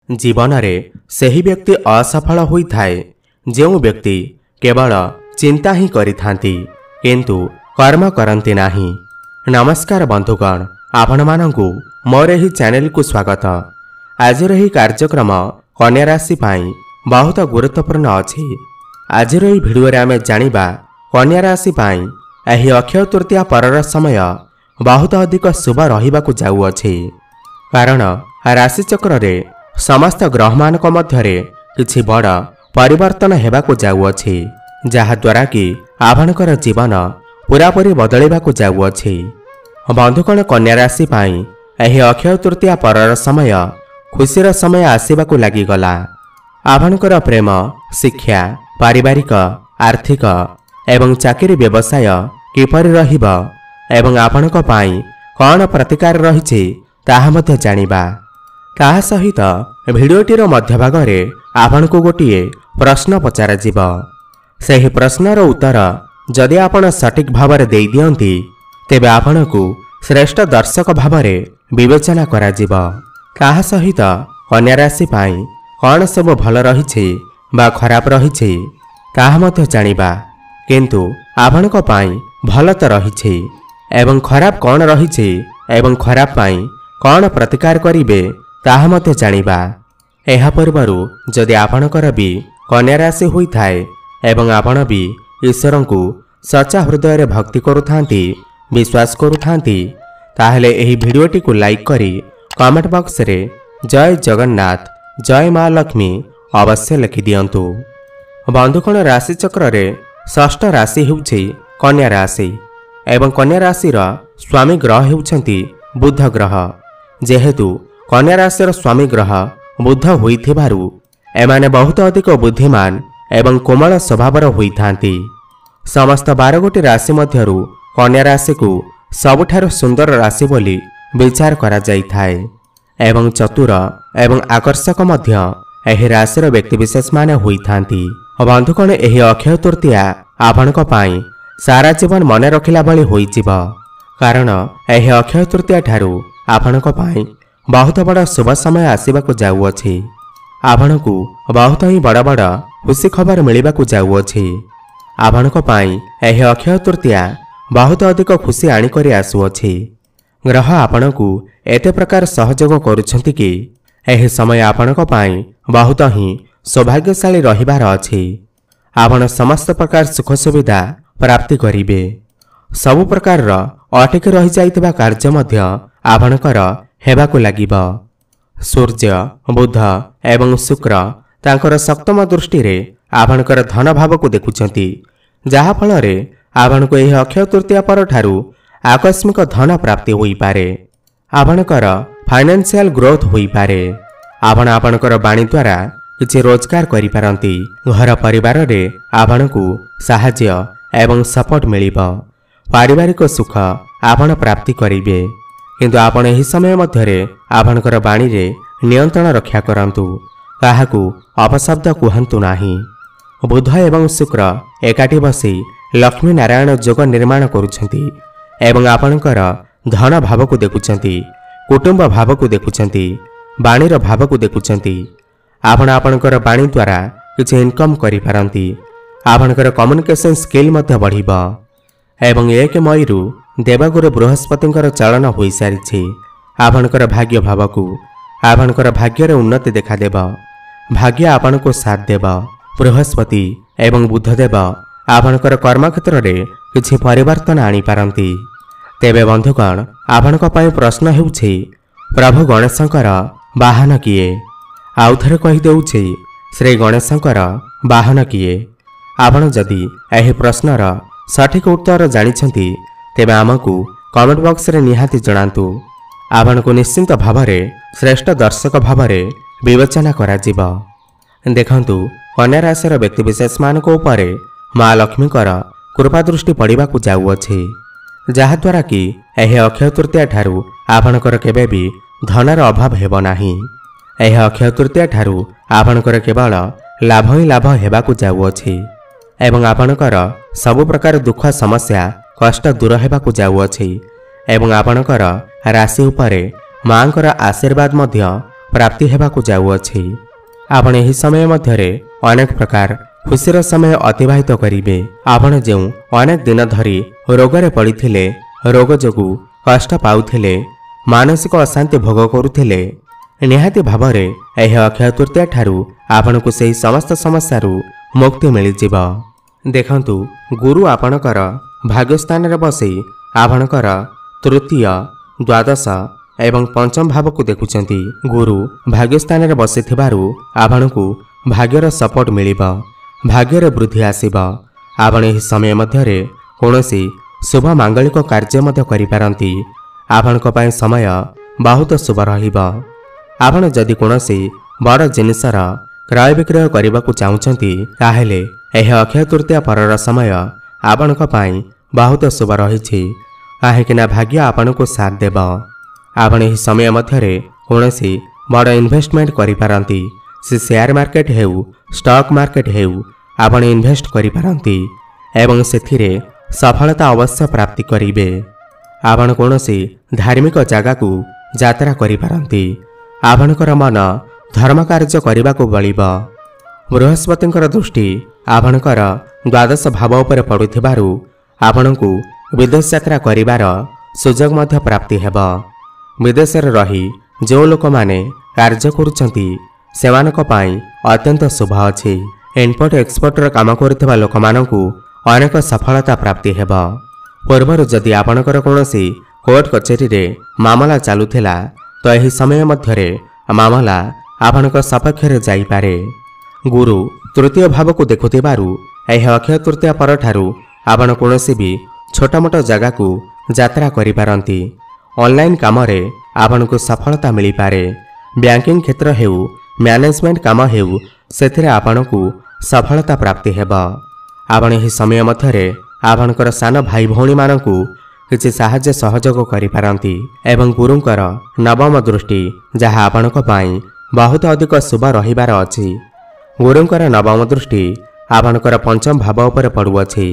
जीवन में सही व्यक्ति असफल होइथाए जो व्यक्ति केवल चिंता ही करिथांती किंतु कर्म करती नाही। नमस्कार बंधुगण, आपण मानंकु मोर एही चैनल को स्वागत। आज रही कार्यक्रम कन्या राशि पाई बहुत गुरुत्वपूर्ण अछि। आज रही वीडियो रे आमे जानिबा कन्या राशि पाई एही अक्षय तृतीया परर समय बहुत अधिक शुभ रहिबाकु जाउअछि। कारण राशि चक्र रे समस्त ग्रह मानक मध्यरे किछि बड़ परिवर्तन हेबाकु जाउअछि, जहा द्वारा कि आपणकर जीवन पूरापूरी बदलिबाकु जाउअछि। बंधुगण, कन्या राशि पाई एही अक्षय तृतीया परर समय खुशीर समय आसीबाकु लागिगला। आपणकर प्रेम, शिक्षा, पारिवारिक, आर्थिक एवं चाकरी व्यवसाय किपरि रहिब एवं आपणक पाई कौन प्रतिकार रहिछि ताहा मध्य जानिबा। ताहा सहित भिडियोटीर मध्यभाग रे आपणको गोटिए प्रश्न पचारा जिव। सेही प्रश्नर उत्तर जदि आपण सटीक भावरे देई दियंती तेबे आपणको श्रेष्ठ दर्शक भावरे विवेचना करा जिव। ताहा सहित कन्या राशि पाई कौन सब भल रहिछि बा खराब रहिछि ताहा मध्य जानिबा। किंतु आपणको पाई भल त रहिछि एवं खराब कौन रहिछि एवं खराब पाई कौन प्रतिकार करिवे ताहा मते जानिबा। एहा पूर्वरु जदि आपणकर भी कन्या राशि होइथाए एवं आपण भी ईश्वरंकु सच्चा हृदय रे भक्ति करुथांती, विश्वास करुथांती, ताहले एही भिडियोटी को लाइक करी कमेंट बॉक्स रे जय जगन्नाथ, जय मां लक्ष्मी अवश्य लिखि दियंतु। बंधुगण, राशि चक्र रे षष्ठ राशि हेउछि कन्या राशि एवं कन्या राशिर स्वामी ग्रह हेउछंती बुध ग्रह। जेहेतु कन्या राशिर स्वामी ग्रह बुध होइथिबारु एमाने बहुत अधिक बुद्धिमान एवं कोमल स्वभावर होइथांती। समस्त 12 गोटी राशि मध्यरु कन्या राशि को सबुठारु सुंदर राशि बोली विचार करा जाइथाए एवं चतुर एवं आकर्षक मध्य एही राशिर व्यक्तिविशेष माने होइथांती। बंधुगण, एही अक्षय तृतीया आपणक पाई सारा जीवन मने रखिला भली होइजिब। कारण एही अक्षय तृतीया ठारू आपणक पाई बहुत बड़ शुभ समय आसीबाकु जाउअछि। आपणकु बहुत ही बड़ बड़ खुशी खबर मिलिबाकु जाउअछि। आपणक पाई एही अक्षय तृतीया बहुत अधिक खुशी आनी करी आसुअछि। ग्रह आपणकु एते प्रकार सहयोग करुछंती कि एही समय आपणक पाई बहुत ही सौभाग्यशाली रहिबार अछि। आपण समस्त प्रकार सुख सुविधा प्राप्ति करिवे। सबु प्रकार अटकी रहि जाइतबा कार्य मध्य आपणकर हेबाकु लागिब। सूर्य, बुध एवं शुक्र तांकर सप्तम दृष्टि रे आपणकर धन भाव को देखुछंती, जहा फल रे आपणको एही अक्षय तृतीया पर ठारू आकस्मिक धन प्राप्ति होई पारे। आपणकर फाइनेंशियल ग्रोथ होई पारे। आपण आपणकर बाणी द्वारा किछि रोजगार करि पारंती। घर परिवार रे आपणको सहाय्य एवं सपोर्ट मिलिब। पारिवारिक सुख आपण प्राप्ति करिवे। किंतु आपण एही समय मध्यरे आपणकर बाणी रे नियंत्रण रक्षा करंतु। काहाकू अपशब्द कुहंतु नाही। बुध एवं शुक्र एकाठी बसी लक्ष्मी नारायण जोग निर्माण करुछंती एवं आपणकर धन भाव को देखुछंती, कुटुंब भाव को देखुछंती, बाणीर भाव को देखुछंती। आपण आपणकर बाणी द्वारा किछि इनकम करि पारंती। आपणकर कम्युनिकेशन स्किल मध्य बढ़िब एवं 1 मईरु देवगुरु बृहस्पतिंकर चलन होई सारिछि। आपणकर भाग्य भावकु आपणकर भाग्यर उन्नति देखा देब। भाग्य आपणको साथ देब। बृहस्पति एवं बुधदेव आपणकर कर्म क्षेत्र रे किछि परिवर्तन आनी पारंती। तेबे बंधुगण, आपणक पई प्रश्न हेउछि प्रभु गणेशंकर वाहन किए? आउथरे कहि देउछि श्री गणेशंकर वाहन किए? आपण जदि एही प्रश्नर सठिक उत्तर जानिछंती तेबे आमकु कमेंट बॉक्स रे निहाती जणांतु। आपणको निश्चिंत भावरे श्रेष्ठ दर्शक भावरे विवेचना करा जिव। देखंतु, कन्या राशिर व्यक्तिविशेष मानक उपरे मां लक्ष्मीकर कृपा दृष्टि पड़िबाकु जाउअछि, जहा द्वारा कि एही अक्षय तृतीया ठारू आपणकर केबे भी धनर अभाव हेबो नाही। एही अक्षय तृतीया ठारू आपणकर केवल लाभ ही लाभ हेबाकु जाउअछि एवं आपणकर सबु प्रकार दुख समस्या कष्ट दूर हेबाकु जाउअछि एवं आपणकर राशि उपरे मांकर आशीर्वाद मध्य प्राप्ति हेबाकु जाउअछि। आपण एही समय मध्यरे अनेक प्रकार खुशीर समय अतिबाहित करिवे। आपण जेउ अनेक दिन धरी रोगरे पड़िथिले, रोग जोगु कष्ट पाउथिले, मानसिक अशांति भोग करुथिले, निहाती भावरे एही अक्षय तृतीया ठारू आपणकु सेही समस्त समस्यारू मुक्ति मिलिजिब। देखंतु गुरु आपणकर भाग्यस्थान रे बसी आपणकर तृतीय, द्वादश एवं पंचम भाव को देखुचंती। गुरु भाग्यस्थान रे बसिथिबारु आपणकु भाग्यर सपोर्ट मिलिबा, भाग्यर वृद्धि आसीबा। आपण एही समय मध्यरे कोनोसी शुभ मांगलिक कार्य मध्य करि पारंती। आपणक पय समय बहुत शुभ रहिबा। आपण जदि कोनोसी बड़ जिनिसर क्रय विक्रय करबाकू चाहुचंती ताहेले एही अक्षय तृतीया परर समय आपणक पय बहुत शुभ रहिछि, काहेकिना भाग्य आपणकू साथ देबा। आपण एही समय मध्यरे कोनोसी बड़ इन्वेस्टमेंट करि पारंती। से शेयर मार्केट हेउ, स्टॉक मार्केट हेउ, आपण इन्वेस्ट करि पारंती एवं सेथिरे सफलता अवश्य प्राप्ति करिवे। आपण कोनोसी धार्मिक जगह को यात्रा करि पारंती। आपणकर मन धर्म कार्य करबाकू बळिबा। बृहस्पतिंकर दृष्टि आपणकर द्वादश भाव उपर पडुथिबारु आपणकू विदेश यात्रा करिवार सुजोग मध्य प्राप्ति हेबा। विदेश रे रही जो लोक माने कार्य करुचंती सेमानक पय अत्यंत शुभ अछि। इम्पोर्ट एक्सपोर्ट र काम करुथिबा लोक मानकू अनेक सफलता प्राप्ति हेबा। पूर्वर जदि आपणकर कोनोसी कोर्ट कचेरी रे मामला चालुथिला तो एही समय मध्यरे मामला आपणक सपक्ष रे जाई पारे। गुरु तृतीय भाव को देखुथिबारु एही अक्षय तृतीया परठारु आपण कोनोसी भी छोटा मोटा जगह को यात्रा करि पारंती। ऑनलाइन काम रे आपणकू सफलता मिली पारे। बैंकिंग क्षेत्र हेउ, मैनेजमेंट काम हेउ, सेथिरे आपणकू सफलता प्राप्ति हेबा। आपण एही समय मध्यरे आपणकर सान भाई भौणी मानकू किछि साहाय्य सहयोग करि पारंती एवं गुरुंकर नवम दृष्टि जहा आपणक पय बहुत अधिक शुभ रहिबार अछि। गुरुंकर नवम दृष्टि आपणकर पंचम भाव उपर पडुअछि,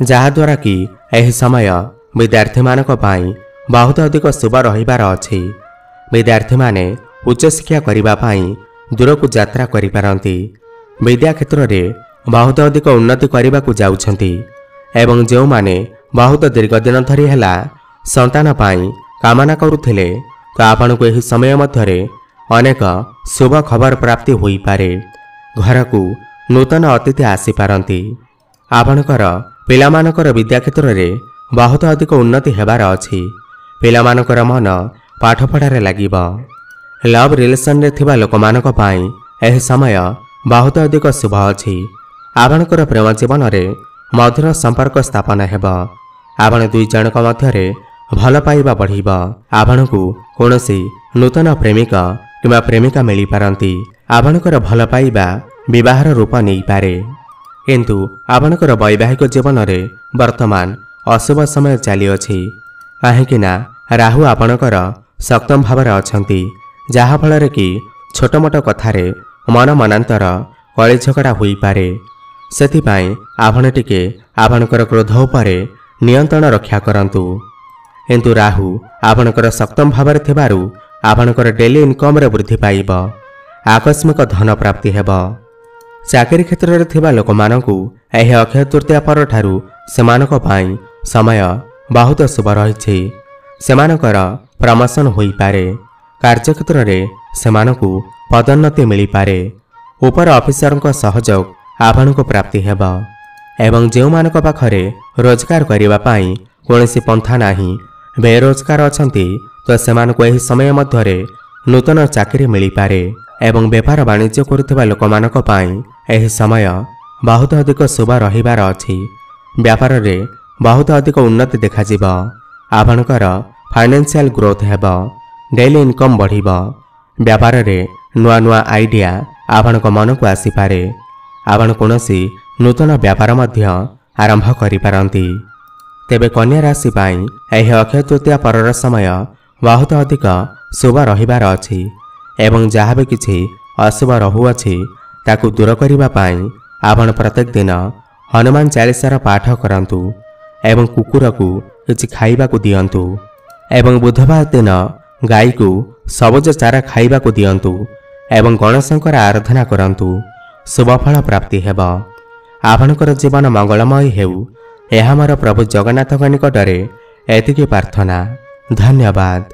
जहा द्वारा कि एही समय विद्यार्थी मानक पय बहुत अधिक शुभ रहिबार अछि। विद्यार्थी माने उच्च शिक्षा करिबा पय दूर को यात्रा करि पारंती। विद्या क्षेत्र रे बहुत अधिक उन्नति करबाकू जाउछंती एवं जो माने बहुत दीर्घ दिन धरी हेला संतान पय कामना करुथिले तो आपणकू एही समय मध्यरे अनेक शुभ खबर प्राप्ति होई पारे। घर को नूतन अतिथि आसी पारंती। आपणकर पिलामानकर विद्या क्षेत्र रे बहुत अधिक उन्नति हेबार अछि। पिलामानकर मन पाठ पढ़ारे लागिबा। लव रिलेशन रे थिबा लोकमानक पय एही समय बहुत अधिक शुभ अछि। आपणकर प्रेम जीवन रे मधुर संपर्क स्थापन हेबा। आपण दुई जनक मध्यरे भल पाइबा बढ़िबा। आपणकू कोनोसी नूतन प्रेमिका किंवा प्रेमिका मिली पारंती। आपणकर भल पाइबा विवाहर रूप नहीं पारे, किंतु आपणकर वैवाहिक जीवन रे वर्तमान अशुभ समय चली अछि। काहेकिना राहु आपणकर सप्तम भावरे अछंती, जहा फଳରେ कि छोट मोट कथारे मन मनांतर कଳି झगड़ा होई पारे। सेथिपाई आपण टिके आपणकर क्रोध उपरे नियंत्रण रक्षा करंतु। किंतु राहु आपणकर सप्तम भावरे थिबारु आपणकर डेली इनकम रे वृद्धि पाइब। आकस्मिक धन प्राप्ति हेब। चाकरी क्षेत्र रे थिबा लोक मानकू एही अक्षय तृतीया पर ठारू सेमानक पय समय बहुत शुभ रहिछि। सेमानकर प्रमोशन होई पारे। कार्य क्षेत्र रे सेमानकू पदोन्नति मिली पारे। ऊपर ऑफिसर को सहयोग आपणको प्राप्ति हेबा एवं जेउ मानक पाखरे रोजगार करिबा पय कोनोसी पंथा नाही, बेरोजगार अछंती तो सेमानकू एही समय मध्यरे नूतन चाकरी मिली पारे एवं व्यापार वाणिज्य करुथिबा लोकमानक पय एही समय बहुत अधिक शुभ रहिबार अछि। व्यापार रे बहुत अधिक उन्नति देखा जिबा। आपणकर फाइनेंशियल ग्रोथ हेबा। डेली इनकम बढ़िबा। व्यापार रे नुआ नुआ आइडिया आपणक मन को आसी पारे। आपण कोनोसी नूतन व्यापार मध्य आरंभ करि पारंती। तेबे कन्या राशि पय एही अक्षय तृतीया परर समय बहुत अधिक शुभ रहिबार अछि एवं जहाँ भी किछि अशुभ रहुअछि ताकू दूर करिबा पय आपण प्रत्येक दिन हनुमान चालीसार पाठ करंतु एवं कुकुर को किछि खाइबा को दियंतु एवं बुधवार दिन गाई को सबुज चारा खाइबाकु दियंतु एवं गणेशंकर आराधना करंतु शुभफल प्राप्ति हेब। आपणकर जीवन मंगलमय हेउ यह मोर प्रभु जगन्नाथଙ୍କ निकटरे एतिकी प्रार्थना। धन्यवाद।